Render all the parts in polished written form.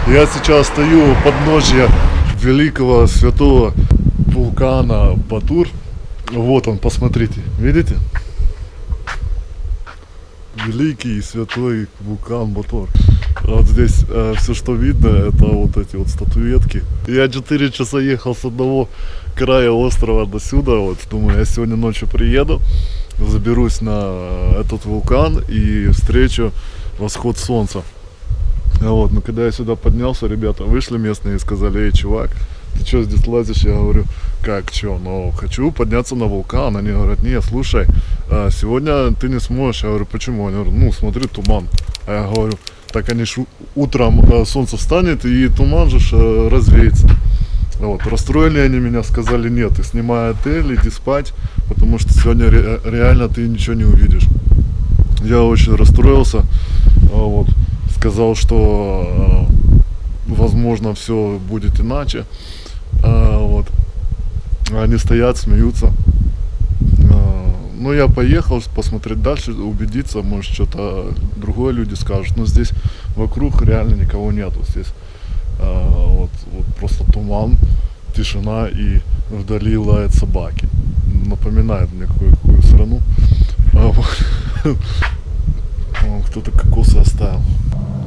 Я сейчас стою у подножья великого святого вулкана Батур. Вот он, посмотрите, видите? Великий и святой вулкан Батур. Вот здесь все, что видно, это вот эти вот статуэтки. Я 4 часа ехал с одного края острова до сюда. Вот, думаю, я сегодня ночью приеду, заберусь на этот вулкан и встречу восход солнца. Вот, но когда я сюда поднялся, ребята вышли местные и сказали: эй, чувак, ты что здесь лазишь? Я говорю: как, что? Ну, хочу подняться на вулкан. Они говорят: нет, слушай, сегодня ты не сможешь. Я говорю: почему? Они говорят: ну, смотри, туман. А я говорю: так они ж утром солнце встанет и туман же развеется. Вот, расстроили они меня, сказали: нет, ты снимай отель, иди спать, потому что сегодня реально ты ничего не увидишь. Я очень расстроился, вот, сказал, что возможно все будет иначе. Вот. Они стоят, смеются. Ну, я поехал посмотреть дальше, убедиться, может, что-то другое люди скажут. Но здесь вокруг реально никого нету. Здесь вот просто туман, тишина и вдали лают собаки. Напоминает мне какую страну. Кто-то кокосы оставил.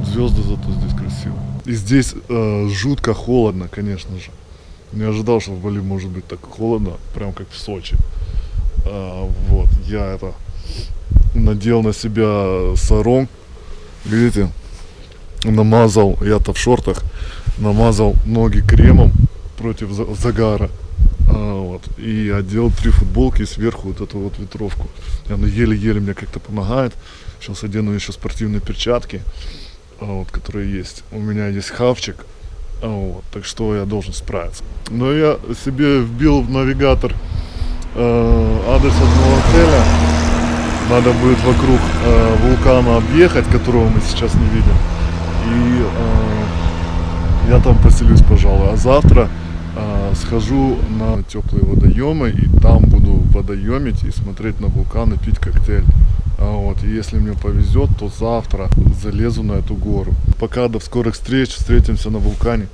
Звезды зато здесь красиво. И здесь жутко холодно, конечно же. Не ожидал, что в Бали может быть так холодно, прям как в Сочи. Вот, я надел на себя саронг, видите, намазал, я-то в шортах, намазал ноги кремом против загара, вот, и одел 3 футболки и сверху вот эту вот ветровку. Она еле-еле мне как-то помогает. Сейчас одену еще спортивные перчатки, вот, которые есть. У меня есть хавчик, вот, так что я должен справиться. Но я себе вбил в навигатор адрес одного отеля. Надо будет вокруг вулкана объехать, которого мы сейчас не видим. И я там поселюсь, пожалуй. А завтра схожу на теплые водоемы и там буду водоемить и смотреть на вулкан и пить коктейль. Вот, и если мне повезет, то завтра залезу на эту гору. Пока, до скорых встреч, встретимся на вулкане.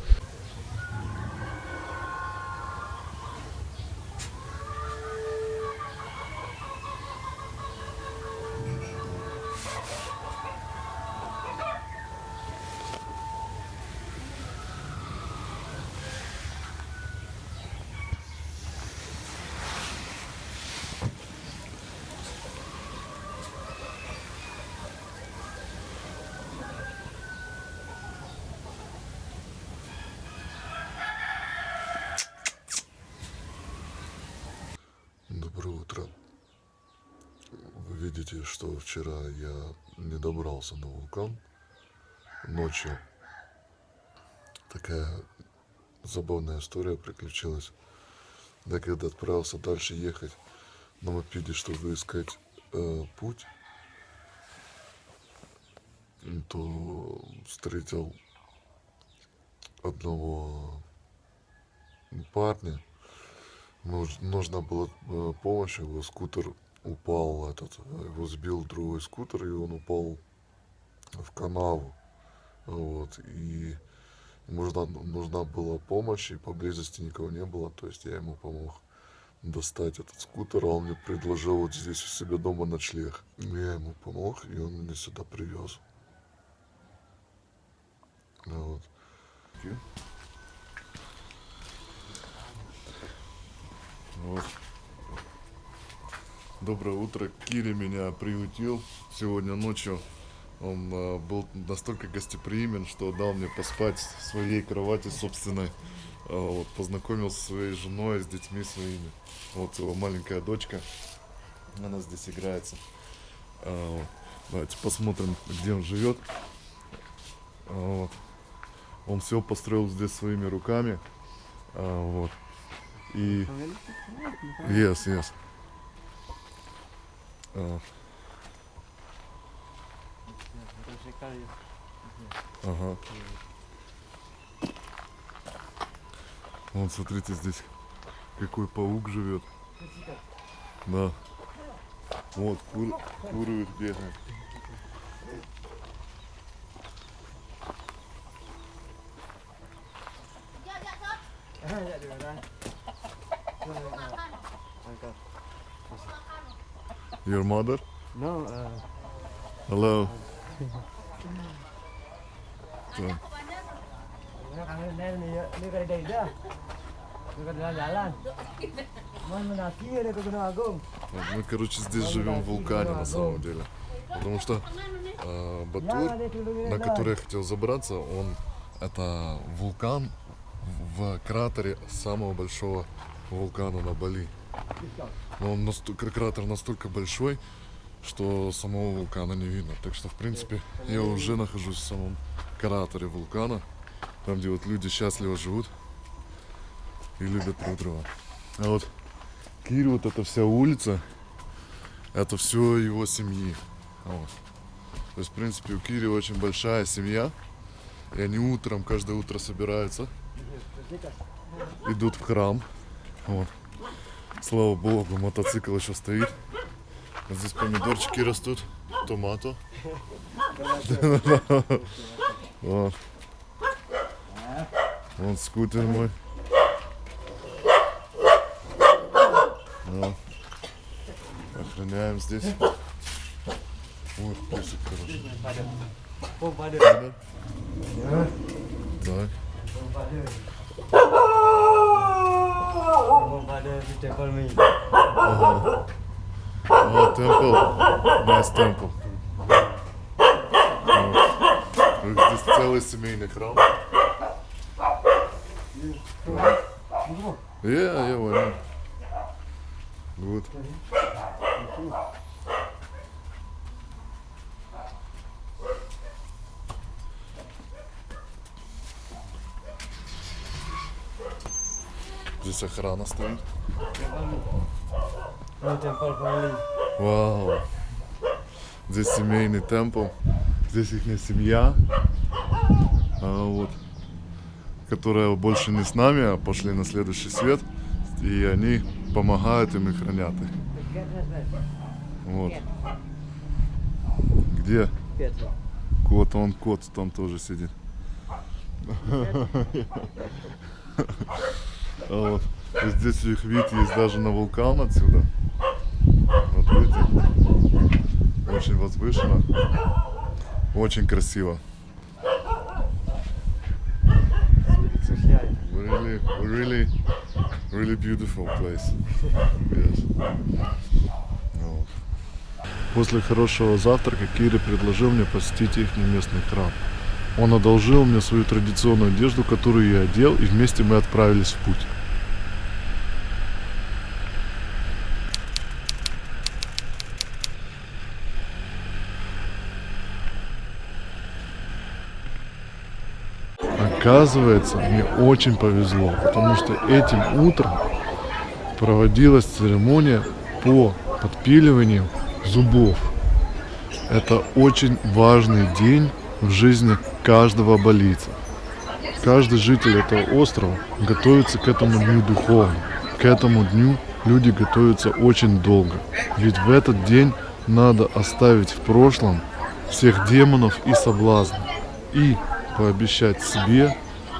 Доброе утро. Вы видите, что вчера я не добрался на вулкан ночью. Такая забавная история приключилась. Я когда отправился дальше ехать на мопеде, чтобы искать путь, то встретил одного парня. Нужна была помощь, его скутер упал, его сбил другой скутер, и он упал в канаву. Вот, и нужна была помощь, и поблизости никого не было, то есть я ему помог достать этот скутер, а он мне предложил вот здесь у себя дома ночлег. Я ему помог, и он меня сюда привез. Вот. Вот. Доброе утро. Кири меня приютил сегодня ночью. Он был настолько гостеприимен, что дал мне поспать в своей кровати собственной. Вот, познакомился со своей женой, с детьми своими. Вот его маленькая дочка. Она здесь играется. Вот. Давайте посмотрим, где он живет. Вот. Он все построил здесь своими руками. Вот. И yes. Ага. Вон, смотрите, здесь какой паук живет. Да. Вот, куры бегают. Your mother? No, Hello. Tuh. Ini kali dah. Ini kali jalan. Mau menaki ya ke Gunung Agung. Вот мы, короче, здесь живем в вулкане на самом деле. Потому что Батур, на который я хотел забраться, это вулкан в кратере самого большого вулкана на Бали. Но кратер настолько большой, что самого вулкана не видно. Так что, в принципе, я уже нахожусь в самом кратере вулкана, там, где вот люди счастливо живут и любят друг друга. А вот Кири, вот эта вся улица, это все его семьи. Вот. То есть, в принципе, у Кири очень большая семья, и они утром, каждое утро собираются, идут в храм. Вот. Слава Богу, мотоцикл еще стоит. Вот здесь помидорчики растут, томато. Вот. Вон скутер мой. Вот. Охраняем здесь. Ой, песик хороший. Да? Так. Ага. О, темпл. Nice темпл. Вот. Здесь целый семейный храм. Я понял. Good. Здесь охрана стоит. Вау. Здесь семейный темпл. Здесь их семья. Вот. Которая больше не с нами, а пошли на следующий свет. И они помогают им и хранят их. Вот. Где? Кот, кот там тоже сидит. Вот. И здесь их вид есть даже на вулкан отсюда. Вот видите? Очень возвышенно. Очень красиво. Really beautiful place. Yes. Вот. После хорошего завтрака Кири предложил мне посетить их местный храм. Он одолжил мне свою традиционную одежду, которую я одел, и вместе мы отправились в путь. Оказывается, мне очень повезло, потому что этим утром проводилась церемония по подпиливанию зубов. Это очень важный день в жизни каждого балийца. Каждый житель этого острова готовится к этому дню духовно. К этому дню люди готовятся очень долго. Ведь в этот день надо оставить в прошлом всех демонов и соблазнов. И пообещать себе,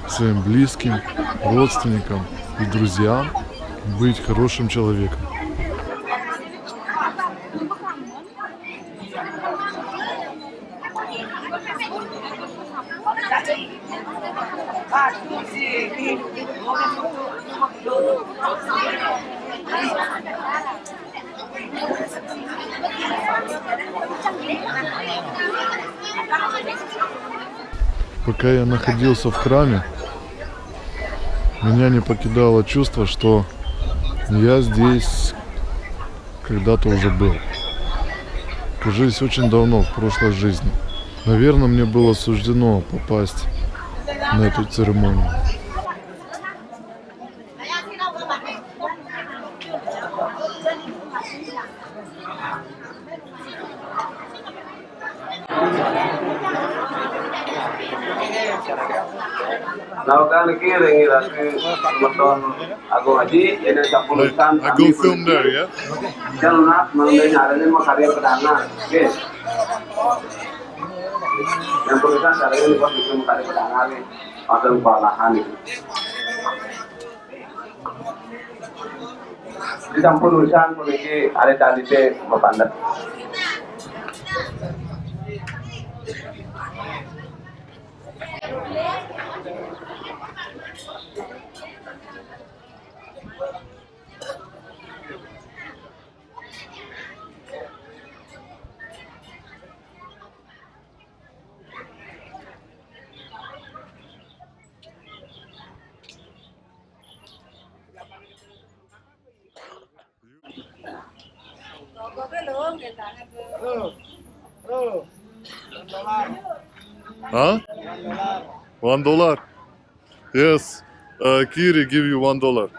своим близким, родственникам и друзьям быть хорошим человеком. Пока я находился в храме, меня не покидало чувство, что я здесь когда-то уже был. Кажись, очень давно, в прошлой жизни. Наверное, мне было суждено попасть на эту церемонию. Nawakan kiri lagi motor aku haji jadi capulusan. I go film there, yeah? Jangan nak mengenai mau karya perdana, oke? Yang tulisan hari ini buat bikin karya perdana nih, atau pelahan itu. Dicampur urusan memiliki ada tadi teh berpandat. Huh? $1? Yes. Kiri, give you $1.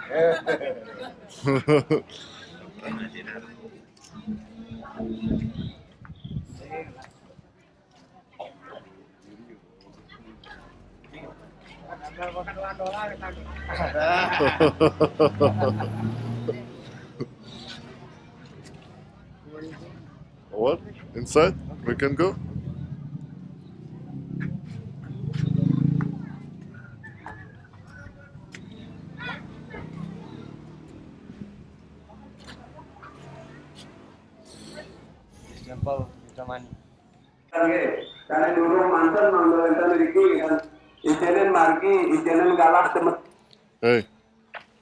What? Inside? We can go? Temple kita mani. Karena dulu mantan mantan memiliki Italian margi, Italian galak teman. Hey,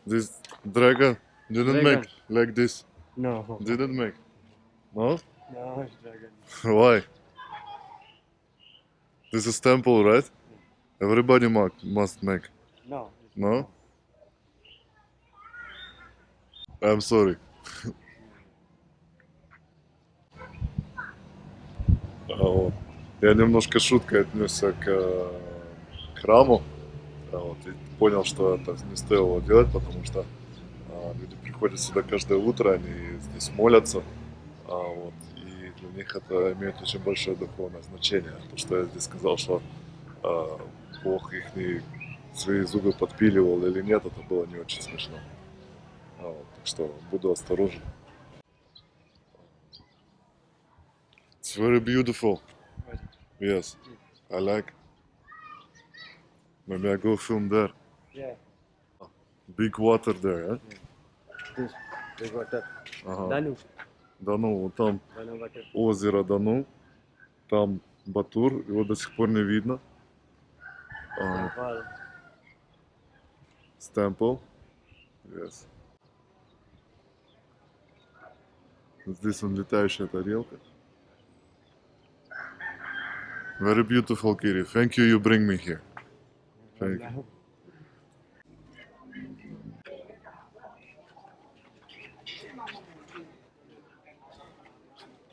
this dragon didn't Dragon. make like this. No. Didn't make. No? No, it's dragon. Why? This is temple, right? Everybody must make. No. No? I'm sorry. Вот. Я немножко шуткой отнесся к храму. Вот, и понял, что это не стоило делать, потому что люди приходят сюда каждое утро, они здесь молятся. Вот, и для них это имеет очень большое духовное значение. То, что я здесь сказал, что Бог их свои зубы подпиливал или нет, это было не очень смешно. Вот, так что буду осторожен. It's very beautiful. Yes, I like. Maybe I go film there. Yeah. Big water there, eh? This. Big water. Ага. Danu. Дану, вот там Danu water. озеро Дану, там Батур, его до сих пор не видно. Temple. Темпл. Yes. Здесь он летающая тарелка. Very beautiful, Kiri. Thank you bring me here. Thank you.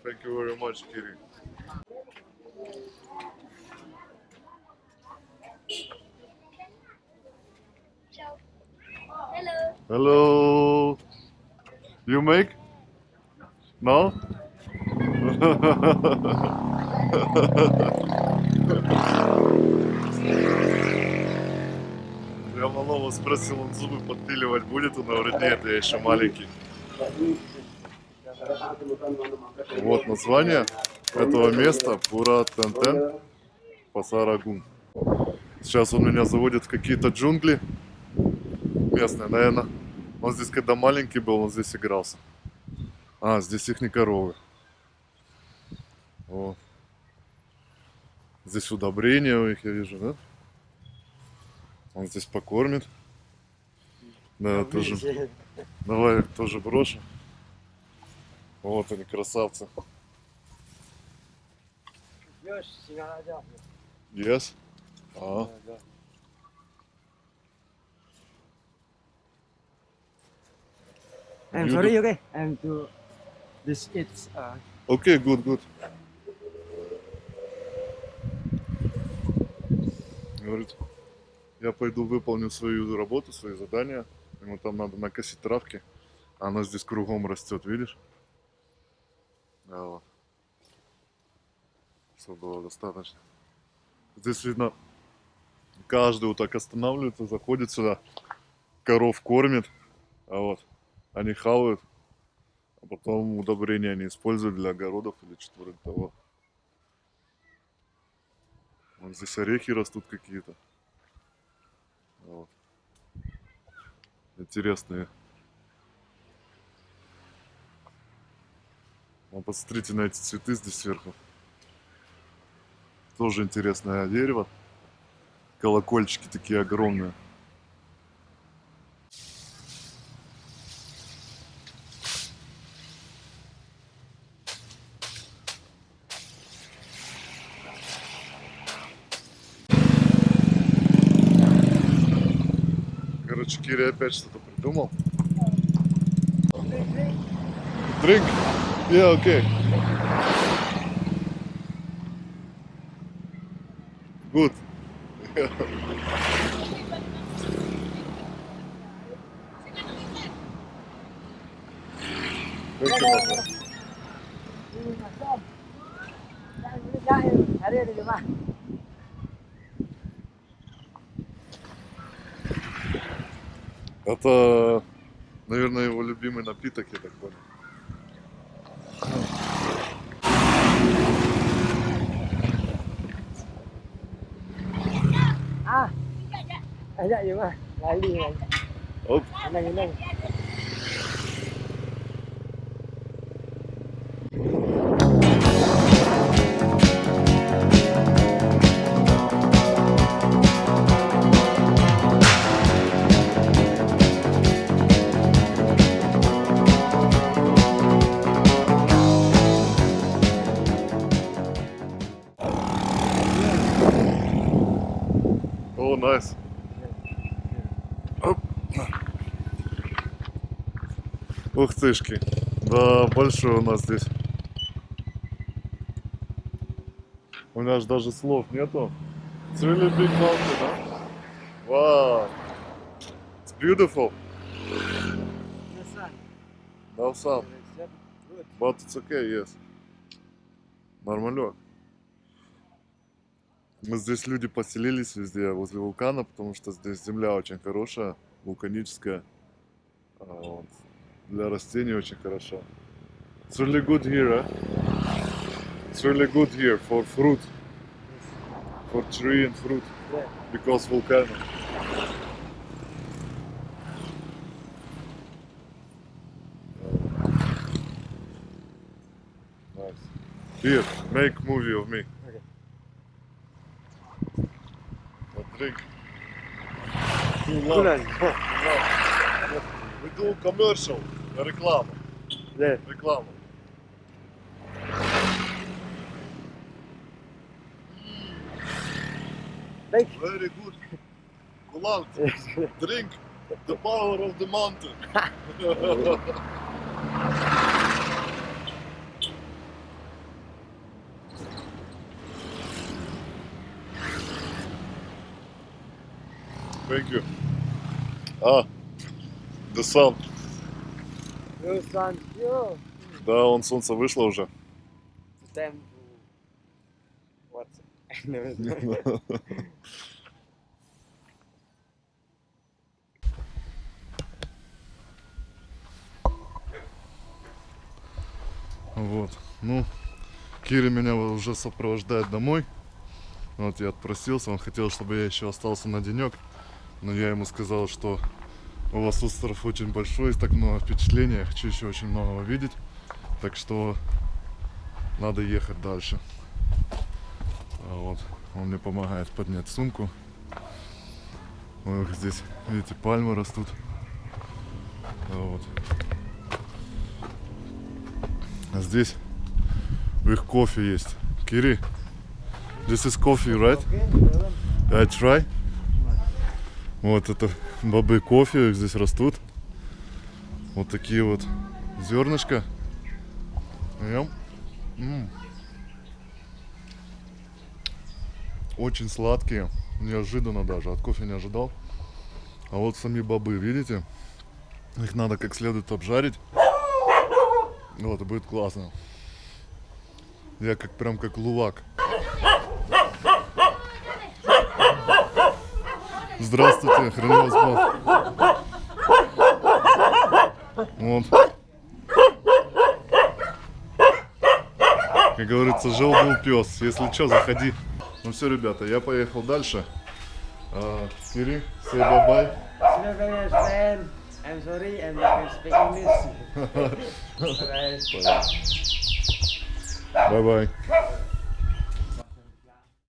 Thank you very much, Kiri. Hello. Hello. You make? No? Я малого спросил, он зубы подпиливать будет, он говорит, нет, я еще маленький. Вот название этого места Пура Тентен Пасарагун. Сейчас он меня заводит в какие-то джунгли местные, наверное. Он здесь, когда маленький был, он здесь игрался. А, здесь их не коровы. Вот. Здесь удобрения у них, я вижу, да? Он здесь покормит. Да, тоже. Давай тоже брошу. Вот они, красавцы. Yes, singa aja. Yes? А. I'm sorry, okay. I'm to this it's Окей, good. Говорит, я пойду выполню свою работу, свои задания. Ему там надо накосить травки. А она здесь кругом растет, видишь? Да, вот. Все было достаточно. Здесь видно, каждый вот так останавливается, заходит сюда, коров кормит, а вот они хавают, а потом удобрения они используют для огородов или что-то вроде того. Вот здесь орехи растут какие-то. Вот. интересные. Вот посмотрите на эти цветы здесь сверху. Тоже интересное дерево. Колокольчики такие огромные. Короче, Кири опять что-то придумал. Drink? Yeah, okay. Good. Thank you, my friend. Это, наверное, его любимый напиток, я так понял. Ada je mah, lali kan. Оп. Nang. О, найс. Оп. Ух тышки. Да, большой у нас здесь. У меня же даже слов нету. It's really big mountain, да? Wow. It's beautiful. No sun. But it's okay, yes. Нормалек. Мы здесь люди поселились везде, возле вулкана, потому что здесь земля очень хорошая, вулканическая. Вот. Для растений очень хорошо. It's really good here, eh? It's really good here for fruit. For tree and fruit. Yeah. Because volcano. Nice. Here, make movie of me. Okay. Drink. We do commercial. Реклама. Yeah. Реклама. Thank Very good. Kulant. Drink the power of the mountain. Thank you. The sun. you, son. You. Да, он солнце вышло уже. It's time to what? Вот. Ну, Кири меня уже сопровождает домой. Вот я отпросился, он хотел, чтобы я еще остался на денек. Но я ему сказал, что у вас остров очень большой, так много впечатлений, я хочу еще очень много увидеть. Так что надо ехать дальше. Вот. Он мне помогает поднять сумку. Ой, здесь, видите, пальмы растут. Вот. А здесь у их кофе есть. Кири, this is coffee, right? I try. Вот это бобы кофе, их здесь растут. Вот такие вот зернышки. Очень сладкие, неожиданно даже, от кофе не ожидал. А вот сами бобы, видите? Их надо как следует обжарить. Вот, и будет классно. Я прям как лувак. Здравствуйте, храни вас Бог. Вот. Как говорится, жил-был пес. Если что, заходи. Ну все, ребята, я поехал дальше. Кири, say bye-bye. See you guys, man. I'm sorry, I'm not can speak English. Alright. Bye-bye.